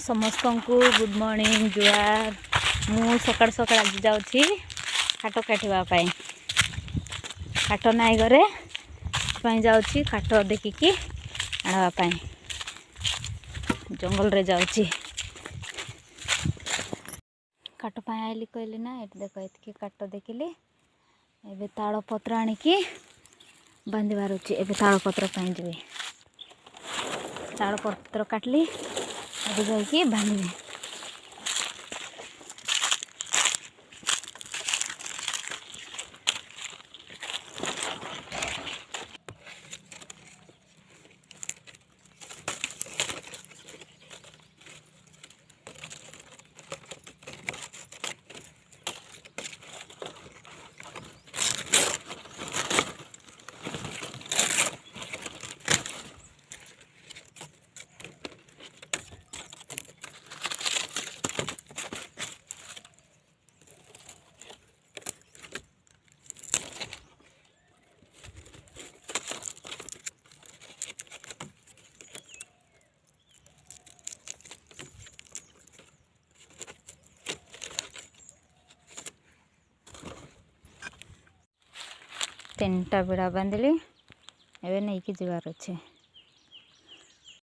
समस्त को good morning जुआर। मु सकाळ सकाळ आज जाऊँगी काट काटापी काट नाई घरे जाऊँगी काट देखिकी आणापी जंगल रे जाऊँगी काट आईली कहली ना ये देख ये काट देखिली एबे ताल पत्र आणिकी बांधवार अच्छे। एबे ताल पत्र जी ताल पत्र काटली अभी जाइए बांधे। तीन टा बेड़ा बांधिली एवं नहीं कि जीवार अच्छे।